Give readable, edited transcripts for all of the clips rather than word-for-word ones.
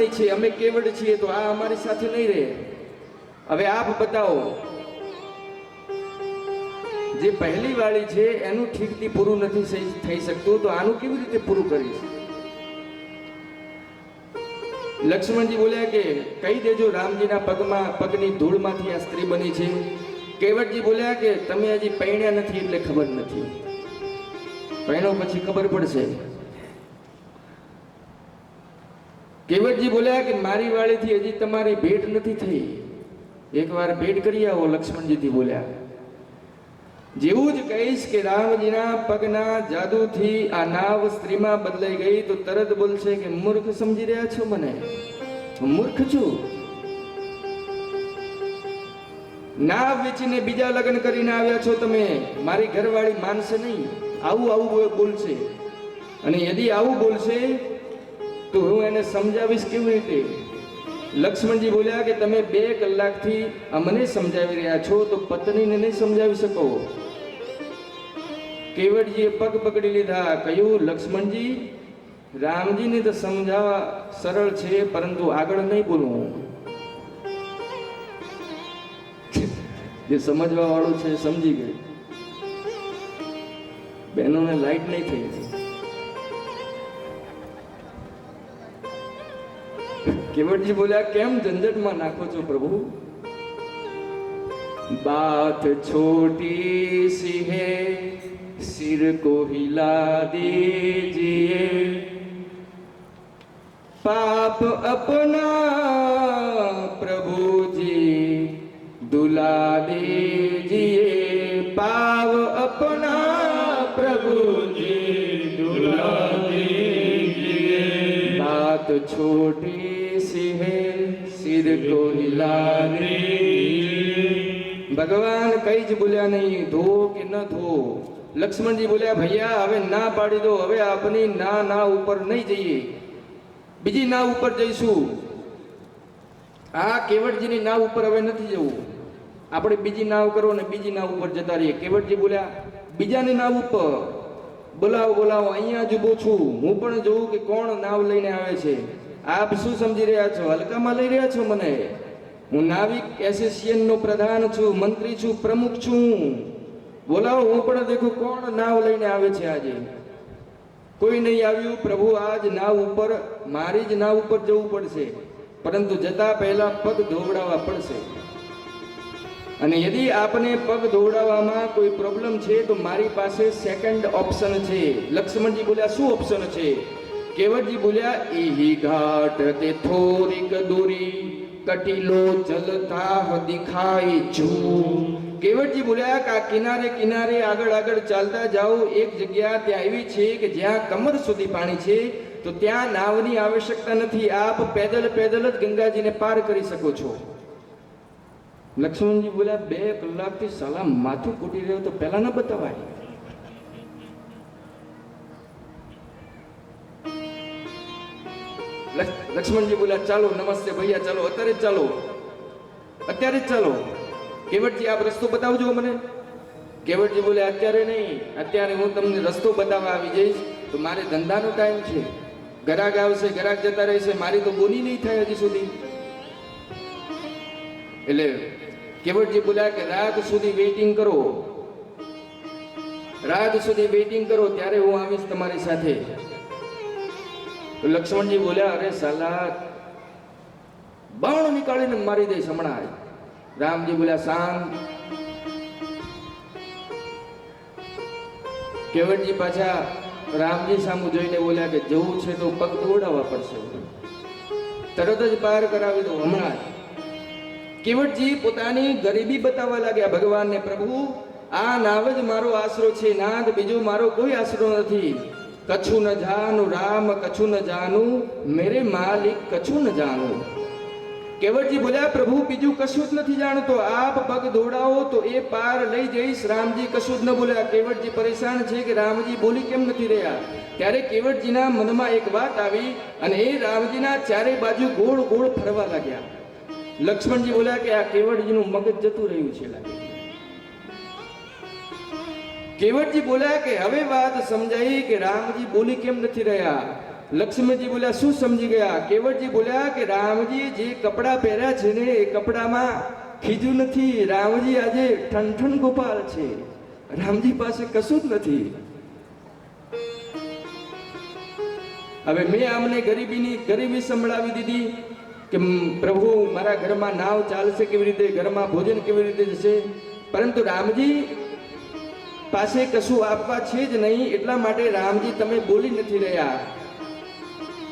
વાણી છે, અમે કેવડ છીએ, તો આ અમારી સાથે નહીં રહે. હવે આપ બતાવો, જે પહેલી વાળી છે એનું ઠીકથી પૂરું નથી થઈ શકતું, તો આનું કેવી રીતે પૂરું કરીશ? લક્ષ્મણજી બોલ્યા કે કહી દેજો રામજીના પગની ધૂળમાંથી આ સ્ત્રી બની છે. કેવડજી બોલ્યા કે તમે હજી પૈણ્યા નથી એટલે ખબર નથી, પૈણો પછી ખબર પડશે. કેવડજી બોલ્યા કે મારી વાળીથી હજી તમારી ભેટ નથી થઈ, એકવાર ભેટ કરી આવો. લક્ષ્મણજીથી બોલ્યા જેવું જ કહીશ કે રામજીના પગના જાદુથી આ નાવ સ્ત્રીમાં બદલાઈ ગઈ, તો તરત બોલશે કે મૂર્ખ સમજી રહ્યા છો મને, હું મૂર્ખ છું. નાવ વેચીને બીજા લગ્ન કરીને આવ્યા છો તમે, મારી ઘરવાળી માનશે નહીં. આવું બોલશે, અને યદી આવું બોલશે તો હું એને સમજાવીશ કેવી રીતે? લક્ષ્મણજી બોલ્યા કે તમે 2 કલાકથી અમને સમજાવી રહ્યા છો, તો પત્નીને નહીં સમજાવી શકો. કેવડજીએ પગ પકડી લીધા, કહ્યું લક્ષ્મણજી, રામજીને તો સમજાવવા સરળ છે, પરંતુ આગળ નહીં બોલવું. જે સમજવા વાળું છે સમજી ગયું. બહેનોને લાઈટ નહીં થઈ. કેવડજી બોલ્યા કેમ ઝંઝટમાં નાખો છો પ્રભુ? बात छोटी सी है, सिर को हिला दीजिए, पाप अपना प्रभु जी दुला दीजिए, पाप अपना प्रभु जी दुला दीजिए, बात छोटी सी है, सिर को हिला दीजिए. ભગવાન કઈ જ બોલ્યા નહીં, ધો કે ન ધો. લક્ષ્મણજી બોલ્યા ભૈયા હવે ના પાડી દો, હવે આપની ના ઉપર નહીં જઈએ, બીજી નાવ ઉપર જઈશું. આ કેવડજીની નાવ ઉપર હવે નથી જવું, આપણે બીજી નાવ કરો ને બીજી નાવ ઉપર જતા રહીએ. કેવડજી બોલ્યા બીજાની નાવ ઉપર બોલાવો, અહીંયા જ ઊભો છું, હું પણ જોઉં કે કોણ નાવ લઈને આવે છે. આપ શું સમજી રહ્યા છો? હલકામાં લઈ રહ્યા છો મને? હું નાવિક એસોસિએશનનો પ્રધાન છું, મંત્રી છું, પ્રમુખ છું. બોલાવો, હું પણ દેખું કોણ નાવ લઈને આવે છે. આજે કોઈ નહીં આવ્યું. પ્રભુ આજ નાવ ઉપર, મારી જ નાવ ઉપર જવું પડશે, પરંતુ જતા પહેલા પગ ધોવડાવવા પડશે. અને યદી આપને પગ ધોવડાવવામાં કોઈ પ્રોબ્લેમ છે તો મારી પાસે સેકન્ડ ઓપ્શન છે. લક્ષ્મણજી બોલ્યા શું ઓપ્શન છે? કેવડજી બોલ્યા એહી ઘાટ તે થોડીક દૂરી કટીલો જલતા દિખાય છું. કેવડજી બોલ્યા કે આ કિનારે આગળ ચાલતા જાઓ. એક જગ્યા ત્યાં એવી છે કે જ્યાં કમર સુધી પાણી છે, તો ત્યાં નાવની આવશ્યકતા નથી, આપ પેદલ જ ગંગાજીને પાર કરી શકો છો. લક્ષ્મણજી બોલ્યા 2 કલાકથી સલામ માથું કૂટી રહ્યો તો પહેલા ન બતાવાય. લક્ષ્મણજી બોલ્યા ચાલો, નમસ્તે ભૈયા, ચાલો અત્યારે જ ચાલો. કેવડજી આપ રસ્તો બતાવજો મને. કેવડજી બોલ્યા અત્યારે નહીં, અત્યારે હું તમને રસ્તો બતાવવા આવી જઈશ તો મારે ધંધાનો ટાઈમ છે, ગ્રાહક આવશે, ગ્રાહક જતા રહેશે, મારી તો બોલી નહીં થાય હજી સુધી. એટલે કેવડજી બોલ્યા કે રાત સુધી વેઇટિંગ કરો, ત્યારે હું આવીશ તમારી સાથે. તો લક્ષ્મણજી બોલ્યા અરે સાલા, બાણ નીકાળીને મારી દઈશ હમણાં. રામજી બોલ્યા શાંત. કેવડજી પાછા રામજી સામું જોઈને બોલ્યા કે જવું છે તો પગ દોડાવવા પડશે, તરત જ પાર કરાવી દો હમણાં. કેવડજી પોતાની ગરીબી બતાવવા લાગ્યા ભગવાનને. પ્રભુ આ નાવ જ મારો આશરો છે, નાદ બીજો મારો કોઈ આશરો નથી. કછું ન જાનું રામ, કછું ન જાનું મેરે માલિક, કછું ન જાનું. કેવડજી બોલ્યા પ્રભુ બીજું કશું જ નથી જાણતો, આપ પગ દોડાવો તો એ પાર લઈ જઈશ. રામજી કશું જ ન બોલ્યા. કેવડજી પરેશાન છે કે રામજી બોલી કેમ નથી રહ્યા. ત્યારે કેવડજીના મનમાં એક વાત આવી અને એ રામજીના ચારે બાજુ ગોળ ફરવા લાગ્યા. લક્ષ્મણજી બોલ્યા કે આ કેવડજીનું મગજ જતું રહ્યું છે લાગે. કેવડજી બોલ્યા કે હવે વાત સમજાઈ કે રામજી બોલી કેમ નથી રહ્યા. લક્ષ્મણજી બોલ્યા શું સમજી ગયા? કેવટજી બોલ્યા કે રામજી જે કપડાં પહેર્યા છે ને એ કપડામાં ખીજું નથી. રામજી આજે ઠનઠન ગોપાલ છે. રામજી પાસે કશું જ નથી. હવે મેં આમને ગરીબી સંભળાવી દીધી કે પ્રભુ મારા ઘરમાં નાવ ચાલશે કેવી રીતે, ઘરમાં ભોજન કેવી રીતે જશે. પરંતુ રામજી પાસે કશું આપવા છે જ નહીં. એટલા માટે રામજી તમે બોલી નથી રહ્યા.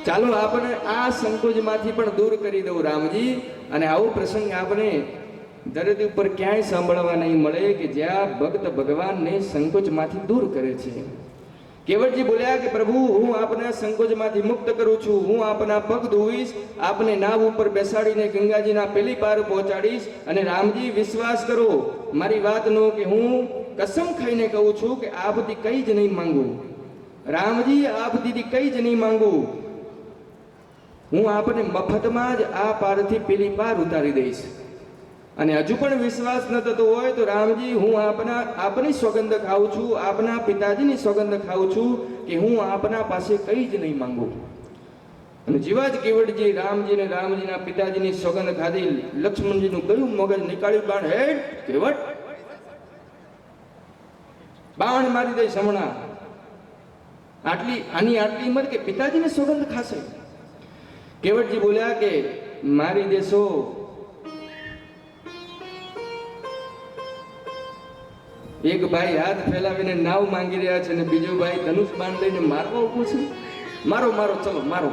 ચાલો આપણે આ સંકોચમાંથી પણ દૂર કરી દઉં રામજી. અને આવો પ્રસંગ આપણે ધરતી ઉપર ક્યાંય સાંભળવા નહીં મળે કે જ્યાં ભક્ત ભગવાનને સંકોચમાંથી દૂર કરે છે. કેવટજી બોલ્યા કે પ્રભુ હું આપના સંકોચમાંથી મુક્ત કરું છું. હું આપના પગ ધોઈશ, આપને નાવ ઉપર બેસાડીને ગંગાજીના પેલી પાર પહોંચાડીશ. અને રામજી વિશ્વાસ કરો મારી વાતનો કે હું કસમ ખાઈને કહું છું કે આપથી કંઈ જ નહીં માંગુ. રામજી આપથી કંઈ જ નહીં માંગુ. હું આપને મફતમાં જ આ પારથી પેલી પાર ઉતારી દઈશ. અને હજુ પણ વિશ્વાસ ન થતો હોય તો રામજી હું આપની સોગંદ ખાઉં છું, આપના પિતાજીની સોગંદ ખાઉં છું કે હું આપના પાસે કંઈ જ નહીં માંગુ. અને જેવા જ કેવટજી રામજીને રામજીના પિતાજીની સોગંદ ખાધી, લક્ષ્મણજીનું ગયું મગજ નીકાળ્યું. બાણ હેડ કેવટ, બાણ મારી દઈશ હમણાં. આની આટલી ઉંમર કે પિતાજીને સોગંદ ખાશે. કેવટજી બોલ્યા કે મારી દેશો. એક ભાઈ હાથ ફેલાવીને નાવ માંગી રહ્યા છે અને બીજો ભાઈ ધનુષ બાણ લઈને મારવા ઉભો છે. મારો મારો ચલો મારો.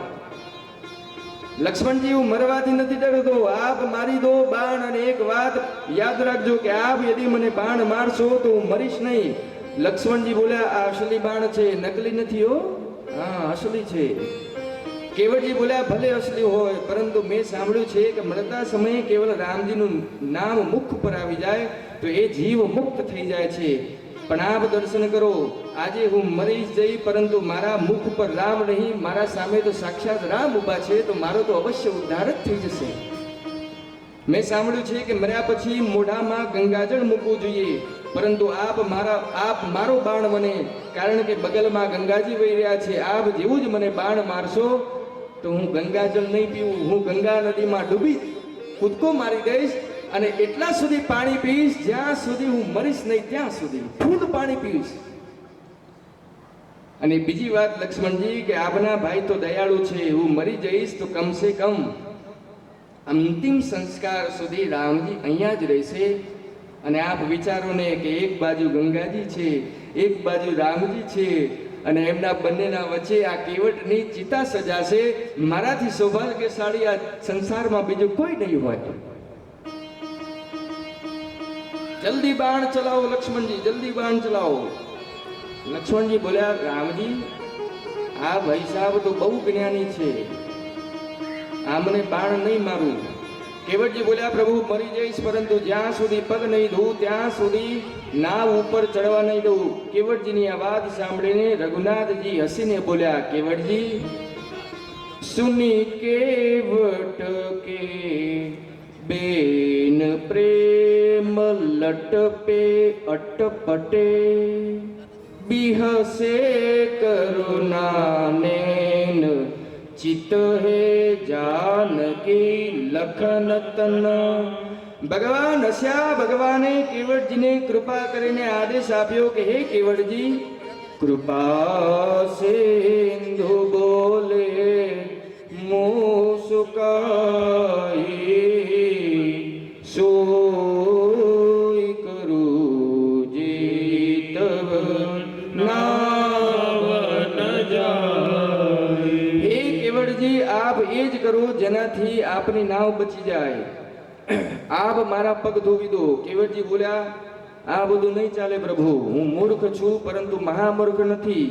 લક્ષ્મણજી હું મરવાથી નથી ડરતો, આપ મારી દો બાણ. અને એક વાત યાદ રાખજો કે આપ યદી મને બાણ મારશો તો હું મરીશ નહીં. લક્ષ્મણજી બોલ્યા આ અસલી બાણ છે, નકલી નથી હો. હા અસલી છે. કેવટજી બોલ્યા ભલે અસલી હોય, પરંતુ મેં સાંભળ્યું છે કે મરતા સમયે કેવલ રામજીનું નામ મુખ પર આવી જાય તો એ જીવ મુક્ત થઈ જાય છે. પણ આપ દર્શન કરો, આજે હું મરી જઈ પરંતુ મારા મુખ પર રામ નહીં, મારા સામે તો સાક્ષાત રામ ઊભા છે, તો મારો તો અવશ્ય ઉદ્ધાર જ થઈ જશે. મેં સાંભળ્યું છે કે મર્યા પછી મોઢામાં ગંગાજળ મૂકવું જોઈએ, પરંતુ આપ મારો બાણ મને, કારણ કે બગલમાં ગંગાજી વહી રહ્યા છે, આપ જેવું જ મને બાણ મારશો તો હું ગંગાજળ નહીં પીવું, હું ગંગા નદીમાં ડૂબી કૂદકો મારી દઈશ અને એટલા સુધી પાણી પીશ જ્યાં સુધી હું મરીશ નહીં, ત્યાં સુધી ફૂલ પાણી પીશ. અને બીજી વાત લક્ષ્મણજી કે આપના ભાઈ તો દયાળુ છે, હું મરી જઈશ તો કમસે કમ અંતિમ સંસ્કાર સુધી રામજી અહીંયા જ રહેશે. અને આપ વિચારો ને કે એક બાજુ ગંગાજી છે, એક બાજુ રામજી છે, અને એમના બંનેના વચ્ચે આ કેવટની ચિતા સજાશે. મારાથી સૌભાગ્યશાળી આ સંસારમાં બીજું કોઈ નહીં હોય. જલ્દી બાણ ચલાવો લક્ષ્મણજી, જલ્દી બાણ ચલાવો. લક્ષ્મણજી બોલ્યા રામજી આ ભાઈ સાહેબ તો બહુ જ્ઞાની છે, આમને બાણ નહીં મારું. કેવટજી બોલ્યા પ્રભુ મરી જઈશ પરંતુ જ્યાં સુધી પગ નહીં ધોઉં ત્યાં સુધી નાવ ઉપર ચડવા નહીં દઉં. કેવટજીની આ વાત સાંભળીને રઘુનાથજી હસીને બોલ્યા કેવટજી સુની કેવટ કે બેન પ્રેમ લટપે અટપટે બિહસે કરુણાનેન ચિત્ત હે જાનકી લખન તન. ભગવાન હસ્યા. ભગવાને કેવટજીને કૃપા કરીને આદેશ આપ્યો કે હે કેવટજી કૃપા સિંધુ બોલે મુસુકાઈ સોઈ કરું જીત નાવ ન જાય. કેવટજી આપ એ જ કરો જેનાથી આપની નાવ બચી જાય. આપ મારા પગ ધોવી દો. કેવટજી બોલ્યા આ બધું નહીં ચાલે પ્રભુ, હું મૂર્ખ છું પરંતુ મહામૂર્ખ નથી.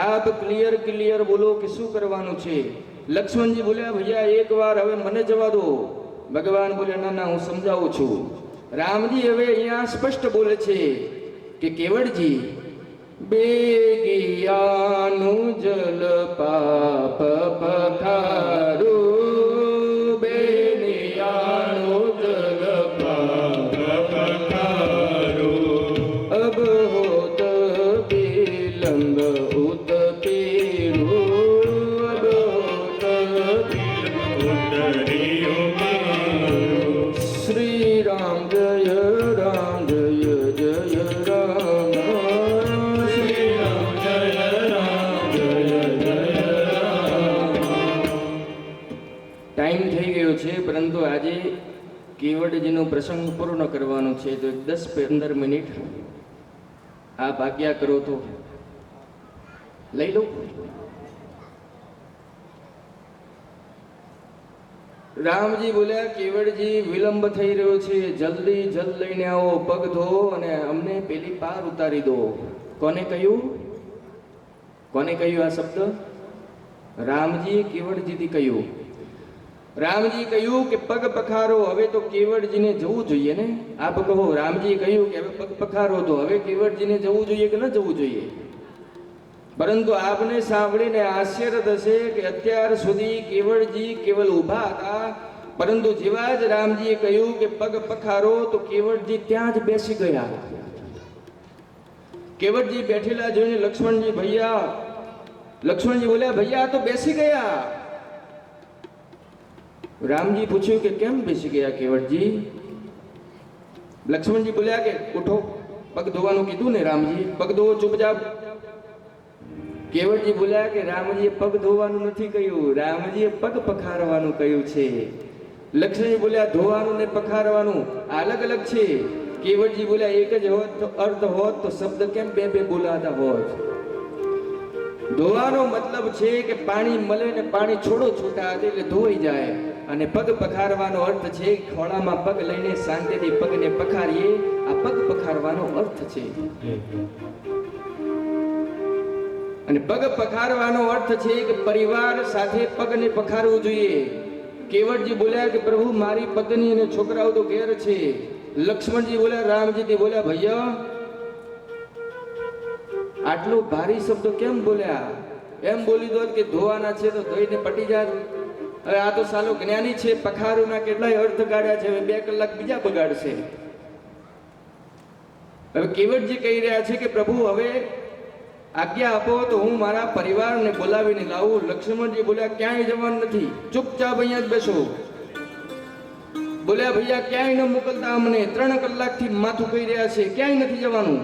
આપ ક્લિયર બોલો કે શું કરવાનું છે. લક્ષ્મણજી બોલ્યા ભૈયા એક વાર હવે મને જવા દો. ભગવાન બોલ્યા ના ના હું સમજાવું છું. રામજી હવે અહીંયા સ્પષ્ટ બોલે છે કે કેવટજી બેગિયાનું જલ પાપ પખારું, બેનિયાનું જલ પાપ પખારું, અબ હોત વિલંબ ઉત પીરું, શ્રી રામ જય રામ જય જય રામ શ્રી રામ જય રામ જય જય રામ. ટાઈમ થઈ ગયો છે, પરંતુ આજે કેવડજીનો પ્રસંગ પૂર્ણ કરવાનો છે, તો 10-15 મિનિટ આપ આજ્ઞા કરો તો લઈ લો. રામજી બોલ્યા, કેવડજી વિલંબ થઈ રહ્યો છે, જલ્દી જલ લઈને આવો, પગ ધોવો અને અમને પેલી પાર ઉતારી દો. કોને કહ્યું? કોને કહ્યું આ શબ્દ? રામજીએ કેવડજીથી કહ્યું. રામજી કહ્યું કે પગ પખારો. હવે તો કેવડજીને જવું જોઈએ ને. આપ કહો, રામજી કહ્યું કે હવે પગ પખારો, તો હવે કેવડજીને જવું જોઈએ કે ન જવું જોઈએ? પરંતુ આપને સાંભળીને આશ્ચર્ય થશે કે અત્યાર સુધી કેવડજી કેવલ ઊભા હતા, પરંતુ જેવા જ રામજીએ કહ્યું કે પગ પખારો, તો કેવડજી ત્યાં જ બેસી ગયા. કેવડજી બેઠેલા જોઈને લક્ષ્મણજી બોલ્યા, ભૈયા આ તો બેસી ગયા. રામજી પૂછ્યું કે કેમ બેસી ગયા કેવડજી? લક્ષ્મણજી બોલ્યા કે ઉઠો, પગ ધોવાનું કીધું ને રામજી, પગ ધોવો ચૂપચાપ. કેવડજી બોલ્યા કે રામજીએ પગ ધોવાનું નથી કહ્યું, રામજીએ પગ પખારવાનું કહ્યું છે. લક્ષ્મણજી બોલ્યા ધોવાનું ને પખારવાનું અલગ અલગ છે. કેવડજી બોલ્યા એક જ હોત તો અર્થ હોત તો શબ્દ કેમ બે બે બોલાતા હોત? ધોવાનો મતલબ છે કે પાણી મળે ને પાણી છોડો છૂટા એટલે ધોવાઈ જાય, અને પગ પખારવાનો અર્થ છે ખોળામાં પગ લઈને શાંતિથી પગને પખારીએ. આ પગ પખારવાનો અર્થ છે. અને પગ પખારવાનો અર્થ છે કે પરિવાર સાથે પગને પખારવું જોઈએ. કેવડજી બોલ્યા કે પ્રભુ મારી પત્ની અને છોકરાઓ તો ઘેર છે. લક્ષ્મણજી બોલ્યા, રામજીથી બોલ્યા, ભૈયા આટલો ભારી શબ્દ કેમ બોલ્યા? એમ બોલી દો કે ધોવાના છે તો ધોઈને પટી જાય. હવે આ તો સાલો જ્ઞાની છે, પખારુના કેટલાય અર્થ કાઢ્યા છે, હવે 2 કલાક બીજા બગાડશે. હવે કેવડજી કહી રહ્યા છે કે પ્રભુ હવે આજ્ઞા આપો તો હું મારા પરિવારને બોલાવીને લાવું. લક્ષ્મણજી બોલ્યા ક્યાંય જવાનું નથી, ચૂપચાપ અહીંયા જ બેસો. બોલ્યા ભૈયા ક્યાંય ન મોકલતા, અમને 3 કલાકથી માથું કહી રહ્યા છે, ક્યાંય નથી જવાનું.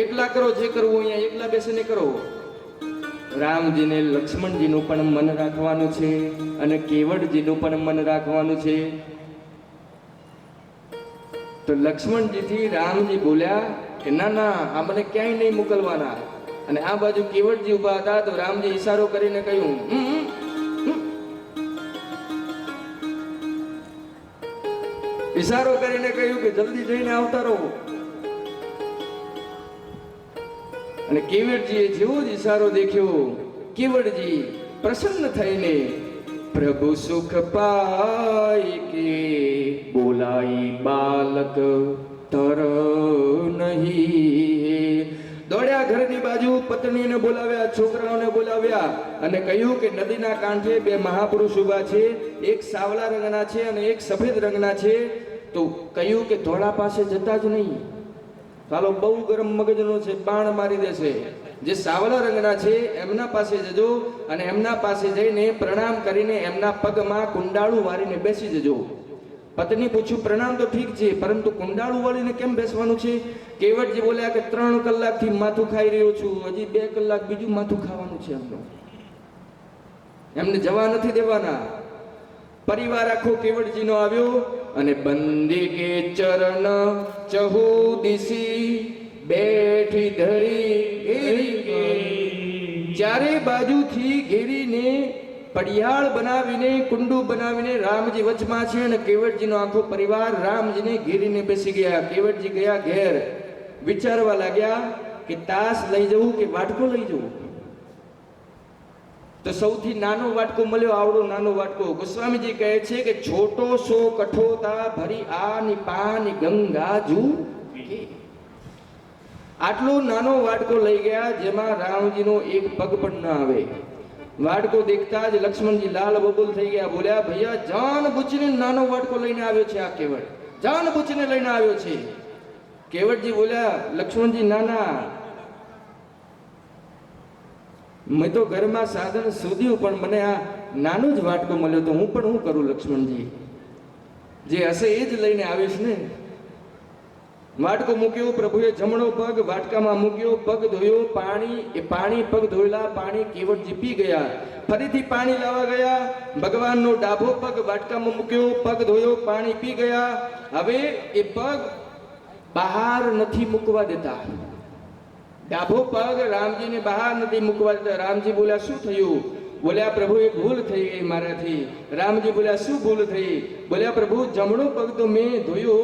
એકલા કરો જે કરવું, અહીંયા એકલા બેસીને કરો. રામજીને લક્ષ્મણજીનું પણ મન રાખવાનું છે અને કેવડજીનું પણ મન રાખવાનું છે. તો લક્ષ્મણજીથી રામજી બોલ્યા કે ના ના, આ મને ક્યાંય નહીં મોકલવાના. અને આ બાજુ કેવડજી ઉભા હતા, તો રામજી ઈશારો કરીને કહ્યું, ઈશારો કરીને કહ્યું કે જલ્દી જઈને આવતા રહો. અને કેવડજીએ જેવો જ ઈશારો દેખ્યો, કેવડજી પ્રસન્ન થઈને પ્રભુ સુખ પાય કે બોલાઈ બાલક તર નહીં. દોડ્યા ઘરની બાજુ, પત્નીને બોલાવ્યા, છોકરાઓને બોલાવ્યા અને કહ્યું કે નદીના કાંઠે 2 મહાપુરુષ ઉભા છે, એક સાવલા રંગના છે અને એક સફેદ રંગના છે. તો કહ્યું કે ધોળા પાસે જતા જ નહીં, ચાલો બહુ ગરમ મગજનો છે, બાણ મારી દેશે. જે સાવલા રંગના છે એમના પાસે જજો અને એમના પાસે જઈને પ્રણામ કરીને એમના પગમાં કુંડાળું વાળીને બેસી જજો. પત્ની પૂછ્યું, પ્રણામ તો ઠીક છે, પરંતુ કુંડાળું વાળીને કેમ બેસવાનું છે? કેવડજી બોલ્યા કે 3 કલાકથી માથું ખાઈ રહ્યો છું, હજી 2 કલાક બીજું માથું ખાવાનું છે એમનું. એમને જવા નથી દેવાના. પરિવાર આખો કેવડજીનો આવ્યો અને બંદી કે ચરણ ચહુ દિશી બેઠી ધરી ઘેરી. ચારે બાજુથી ઘેરીને પડિયાળ બનાવીને, કુંડું બનાવીને રામજી વચમાં છે અને કેવડજીનો આખો પરિવાર રામજીને ઘેરીને બેસી ગયા. કેવડજી ગયા ઘેર, વિચારવા લાગ્યા કે તાસ લઈ જવું કે વાટકો લઈ જવું. તો સૌથી નાનો વાટકો મળ્યો, આવડો નાનો વાટકો. ગોસ્વામીજી કહે છે કે છોટો સો કઠોતા ભરી આની પાની ગંગા જુ. આટલો નાનો વાટકો લઈ ગયા, જેમાં રામજીનો એક પગ પણ ના આવે. વાટકો દેખતા જ લક્ષ્મણજી લાલ બબૂલ થઈ ગયા. બોલ્યા ભૈયા જાન બુચીને નાનો વાટકો લઈને આવ્યો છે આ કેવડ, જાન બુચીને લઈને આવ્યો છે. કેવડજી બોલ્યા લક્ષ્મણજી નાના, મેં તો ઘરમાં સાધન શોધ્યું પણ મને આ નાનો જ વાટકો મળ્યો તો હું પણ શું કરું લક્ષ્મણજી? જે હશે એ જ લઈને આવીશ ને. વાટકો મૂક્યો, પ્રભુએ જમણો પગ વાટકામાં મૂક્યો, પગ ધોયો, પાણી પગ ધોયેલા પાણી કેવટજી પી ગયા. ફરીથી પાણી લાવવા ગયા, ભગવાનનો ડાભો પગ વાટકામાં મૂક્યો, પગ ધોયો, પાણી પી ગયા. હવે એ પગ બહાર નથી મૂકવા દેતા. ડાભો પગ રામજીને બહાર નથી મૂકવા દેતા. રામજી બોલ્યા, શું થયું? બોલ્યા, પ્રભુ એક ભૂલ થઈ ગઈ મારાથી. રામજી બોલ્યા, શું ભૂલ થઈ? બોલ્યા, પ્રભુ જમણો પગ તો મેં ધોયો,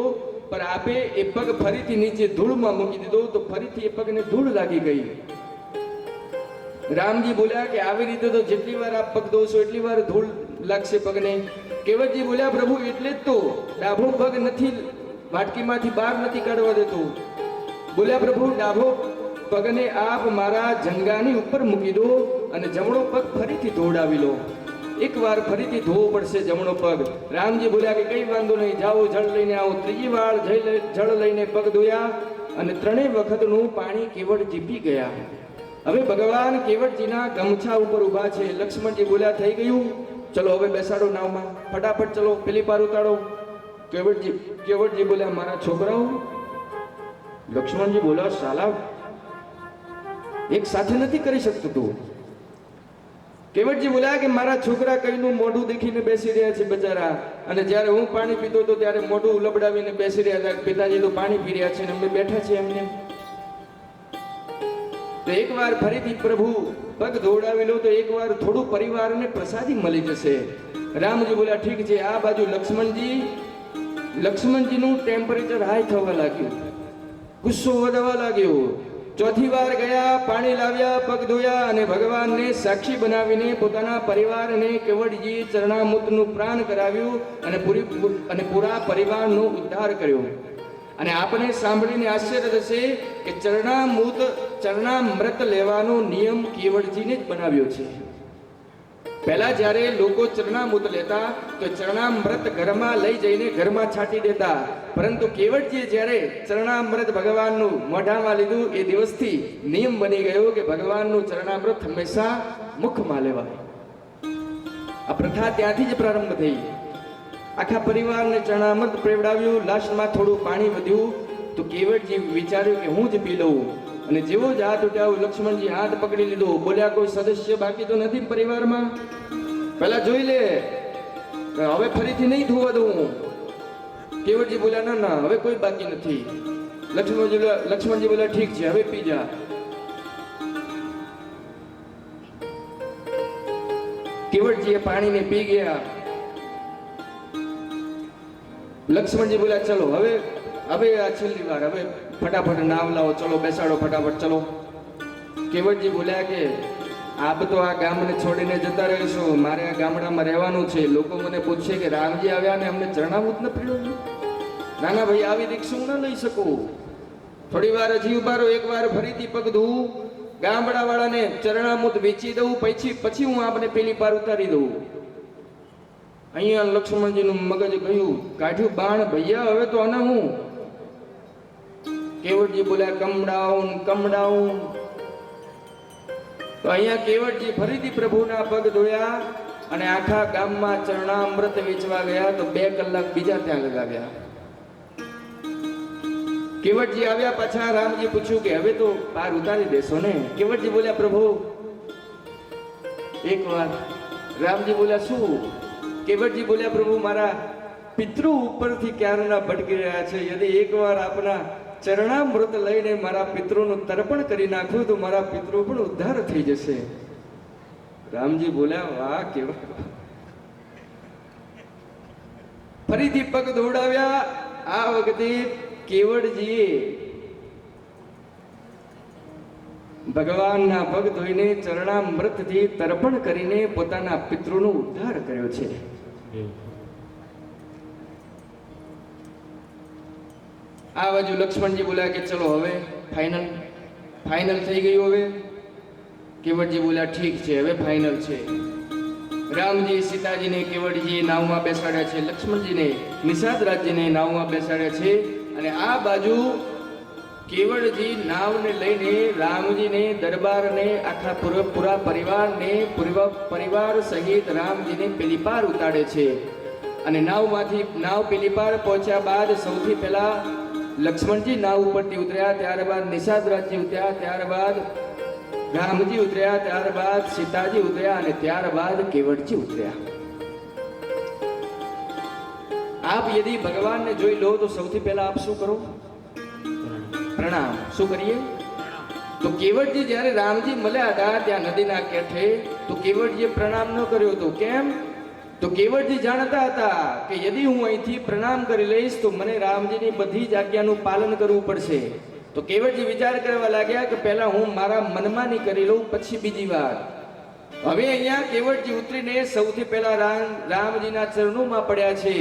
પણ આપે એ પગ ફરીથી નીચે ધૂળમાં મૂકી દીધો તો ફરીથી એ પગને ધૂળ લાગી ગઈ. રામજી બોલ્યા કે આવી રીતે તો જેટલી વાર આપ પગ ધોશો એટલી વાર ધૂળ લાગશે પગને. કેવટજી બોલ્યા, પ્રભુ એટલે જ તો ડાભો પગ નથી વાટકીમાંથી બહાર નથી કાઢવા દેતો. બોલ્યા, પ્રભુ ડાભો પગને આપ મારા જંગાની ઉપર મૂકી દો અને જમણો પગ ફરીથી ધોડાવી લો. એકવાર ફરીથી ધોવો પડશે જમણો પગ. રામજી બોલ્યા કે કઈ વાંધો નહીં, જાઓ જળ લઈને આવો. ત્રીજી વાર જળ લઈને પગ ધોયા અને ત્રણેય વખતનું પાણી કેવટજી પી ગયા. હવે ભગવાન કેવટજીના ગમછા ઉપર ઊભા છે. લક્ષ્મણજી બોલ્યા, થઈ ગયું, ચલો હવે બેસાડો નાવમાં, ફટાફટ ચલો, પેલી પાર ઉતારો. કેવટજી બોલ્યા, મારા છોકરાઓ. લક્ષ્મણજી બોલ્યા, સાલા એક સાથે નથી કરી શકતો તું. કેવટજી બોલ્યા કે મારા છોકરા કઈનું મોઢું દેખીને બેસી રહ્યા છે બચારા, અને જ્યારે હું પાણી પીતો હતો ત્યારે મોઢું ઉલબડાવીને બેસી રહ્યા હતા. પિતાજી તો પાણી પી રહ્યા છે અને અમે બેઠા છીએ એમને. તો એકવાર ફરીથી પ્રભુ પગ ધોવડાવી લો તો એકવાર થોડું પરિવારને પ્રસાદી મળી જશે. રામજી બોલ્યા, ઠીક છે. આ બાજુ લક્ષ્મણજીનું ટેમ્પરેચર હાઈ થવા લાગ્યું, ગુસ્સો વધવા લાગ્યો. ચોથી વાર ગયા, પાણી લાવ્યા, પગ ધોયા અને ભગવાનને સાક્ષી બનાવીને પોતાના પરિવારને કેવટજીએ ચરણામૃતનું પ્રાણ કરાવ્યું અને પૂરા પરિવારનો ઉદ્ધાર કર્યો. અને આપણે સાંભળીને આશ્ચર્ય થશે કે ચરણામૃત લેવાનો નિયમ કેવટજીને જ બનાવ્યો છે. પહેલા જ્યારે લોકો ચરણામૃત લેતા તો ચરણામૃત ઘરમાં લઈ જઈને ઘરમાં છાંટી દેતા, પરંતુ કેવટજીએ જ્યારે ચરણામૃત ભગવાનનું મોઢામાં લીધું એ દિવસથી નિયમ બની ગયો કે ભગવાનનું ચરણામૃત હંમેશા મુખમાં લેવાય. આ પ્રથા ત્યાંથી જ પ્રારંભ થઈ. આખા પરિવારને ચરણામૃત પીવડાવ્યું. લાસ્ટમાં થોડું પાણી વધ્યું તો કેવટજી વિચાર્યું કે હું જ પી લઉં. અને જેવો જ હાથ ઉઠાવ્યો, લક્ષ્મણજી હાથ પકડી લીધો. બોલ્યા, કોઈ સદસ્ય બાકી તો નથી પરિવારમાં? પહેલા જોઈ લે, હવે ફરીથી નહીં ધોવા દઉં. કેવટજી બોલ્યા, ના ના, હવે કોઈ બાકી નથી. લક્ષ્મણજી બોલ્યા, ઠીક છે, હવે પી જા. કેવટજીએ પાણીને પી ગયા. લક્ષ્મણજી બોલ્યા, ચલો હવે આ છેલ્લી વાર, હવે ફટાફટ નાવ લાવો, ચલો બેસાડો ફટાફટ, ચલો. કેવટજી બોલ્યા કે આપ તો આ ગામને છોડીને જતા રહીશું, મારે આ ગામડામાં રહેવાનું છે. લોકો મને પૂછશે કે રામજી આવ્યા ને અમને ચરણામૃત ન પીવડાવ્યું. ના ના ભાઈ, આવી રિક્ષા હું ન લઈ શકું. થોડી વાર હજી ઉભા રહો, એકવાર ફરીથી પગ ધોવું, ગામડાવાળાને ચરણામૃત વેચી દઉં, પછી હું આપણે પેલી પાર ઉતારી દઉં. અહીંયા લક્ષ્મણજીનું મગજ કહ્યું, કાઢ્યું બાણ, ભૈયા હવે તો આને હું. કેવટજી બોલ્યા, કમડાઉન. તો અહીંયા કેવટજી ફરીથી પ્રભુના પગ ધોયા અને આખા ગામમાં ચરણામૃત વેચવા ગયા. તો 2 કલાક બીજા ત્યાં લગાવ્યા. કેવટજી આવ્યા પાછા. રામજી પૂછ્યું કે હવે તો પાર ઉતારી દેશો ને? કેવટજી બોલ્યા, પ્રભુ એક વાર. રામજી બોલ્યા, શું? કેવટજી બોલ્યા, પ્રભુ મારા પિતૃ ઉપરથી ક્યારના ભટકી રહ્યા છે. યદિ એકવાર આપના ચરણામૃત લઈને મારા પિતૃનું તર્પણ કરી નાખ્યું તો મારા પિતૃ પણ ઉદ્ધાર થઈ જશે. રામજી બોલ્યા, વાહ કેવા. ફરીથી પગ દોડાવ્યા. આ વખતે કેવટજીએ ભગવાનના પગ ધોઈને ચરણામૃતથી તર્પણ કરીને પોતાના પિતૃનો ઉદ્ધાર કર્યો છે. આ બાજુ લક્ષ્મણજી બોલ્યા કે ચલો હવે ફાઇનલ થઈ ગયું. હવે કેવટજી બોલ્યા, ઠીક છે, હવે ફાઇનલ છે. રામજી સીતાજીને કેવટજીએ નાવમાં બેસાડ્યા છે, લક્ષ્મણજીને નિષાદ રાજ્યને નાવમાં બેસાડ્યા છે. અને આ બાજુ કેવળજી નાવને લઈને રામજીને દરબારને આખા પૂરા પરિવારને પરિવાર સહિત રામજીને પેલી પાર ઉતારે છે. અને નાવ પેલી પાર પહોંચ્યા બાદ સૌથી પહેલા લક્ષ્મણજી નાવ ઉપરથી ઉતર્યા, ત્યારબાદ નિષાદરાજજી ઉતર્યા, ત્યારબાદ રામજી ઉતર્યા, ત્યારબાદ સીતાજી ઉતર્યા અને ત્યારબાદ કેવળજી ઉતર્યા. આપ યદિ ભગવાનને જોઈ લો તો સૌથી પહેલા આપ શું કરો? પ્રણામ. શું કરીએ? તો કેવળજી જ્યારે રામજી મળ્યા હતા ત્યાં નદીના કાંઠે, તો કેવળજીએ પ્રણામ ન કર્યો હતો. કેમ? તો કેવળજી જાણતા હતા કે યદિ હું અહીંથી પ્રણામ કરી લઈશ તો મને રામજીની બધી જ આજ્ઞાનું પાલન કરવું પડશે. તો કેવળજી વિચાર કરવા લાગ્યા કે પહેલા હું મારા મનમાની કરી લઉં, પછી બીજી વાત. હવે અહીંયા કેવળજી ઉતરીને સૌથી પહેલા રામજીના ચરણોમાં પડ્યા છે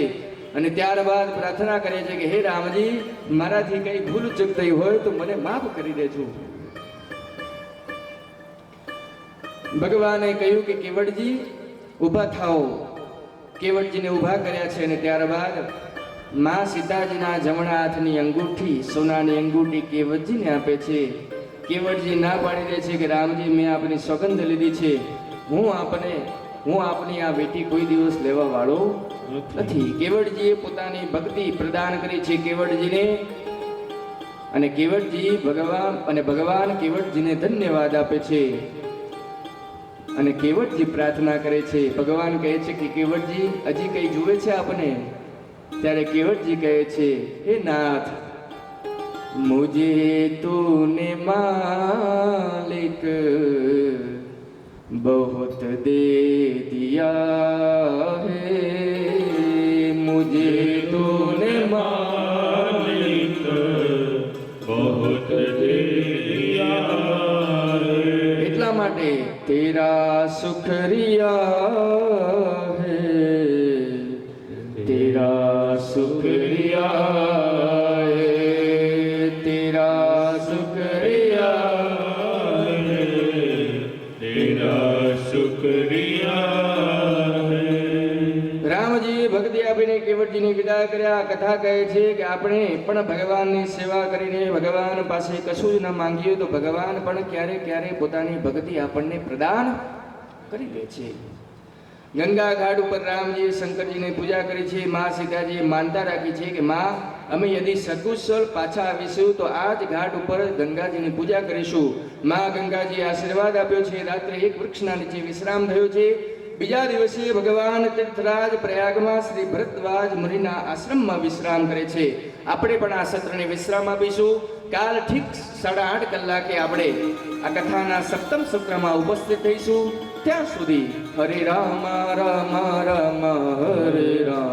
અને ત્યારબાદ પ્રાર્થના કરે છે કે હે રામજી, મારાથી કઈ ભૂલ ચૂક થઈ હોય તો મને માફ કરી દેજો. ભગવાને કહ્યું કે કેવળજી ઊભા થાઓ. કેવળજીને ઊભા કર્યા છે અને ત્યારબાદ માં સીતાજીના જમણા હાથની અંગૂઠી, સોનાની અંગૂઠી કેવળજીને આપે છે. કેવળજી ના પાડી દે છે કે રામજી, મેં આપની સોગંદ લીધી છે, હું આપની આ બેટી કોઈ દિવસ લેવા વાળો નથી. કેવળજીએ પોતાની ભક્તિ પ્રદાન કરી છે કેવળજીને, અને ભગવાન કેવળજીને ધન્યવાદ આપે છે. અને કેવળજી પ્રાર્થના કરે છે. ભગવાન કહે છે કે કેવળજી હજી કઈ જુએ છે આપને? ત્યારે કેવળજી કહે છે, હે નાથ, મુજે તૂને માલિક बहुत दे दिया है, मुझे तूने मालिक बहुत दे दिया है. એટલા માટે તેરા શુક્રિયા હૈ, તેરા શુક્રિયા હૈ, તેરા શુક્રિયા રામજીએ ભક્તિ આપીને કેવળજીને વિદાય કર્યા. કથા કહે છે કે આપણે પણ ભગવાનની સેવા કરીને ભગવાન પાસે કશું જ ન માંગીએ તો ભગવાન પણ ક્યારે ક્યારે પોતાની ભક્તિ આપણને પ્રદાન કરી દે છે. ગંગા ઘાટ ઉપર રામજીએ શંકરજીને પૂજા કરી છે. મા સીતાજીએ માનતા રાખી છે કે મા, અમે યદિ સકુશળ પાછા આવીશું તો આ જ ઘાટ ઉપર ગંગાજીની પૂજા કરીશું. મા ગંગાજી આશીર્વાદ આપ્યો છે. રાત્રે એક વૃક્ષના નીચે વિશ્રામ થયો છે. બીજા દિવસે ભગવાન તીર્થરાજ પ્રયાગમાં શ્રી ભરદ્વાજ મુનિના આશ્રમમાં વિશ્રામ કરે છે. આપણે પણ આ સત્રને વિશ્રામ આપીશું. કાલ ઠીક 8:30 કલાકે આપણે આ કથાના સપ્તમ સત્રમાં ઉપસ્થિત થઈશું. ત્યાં સુધી હરે રામ રામ રામ હરે રામ.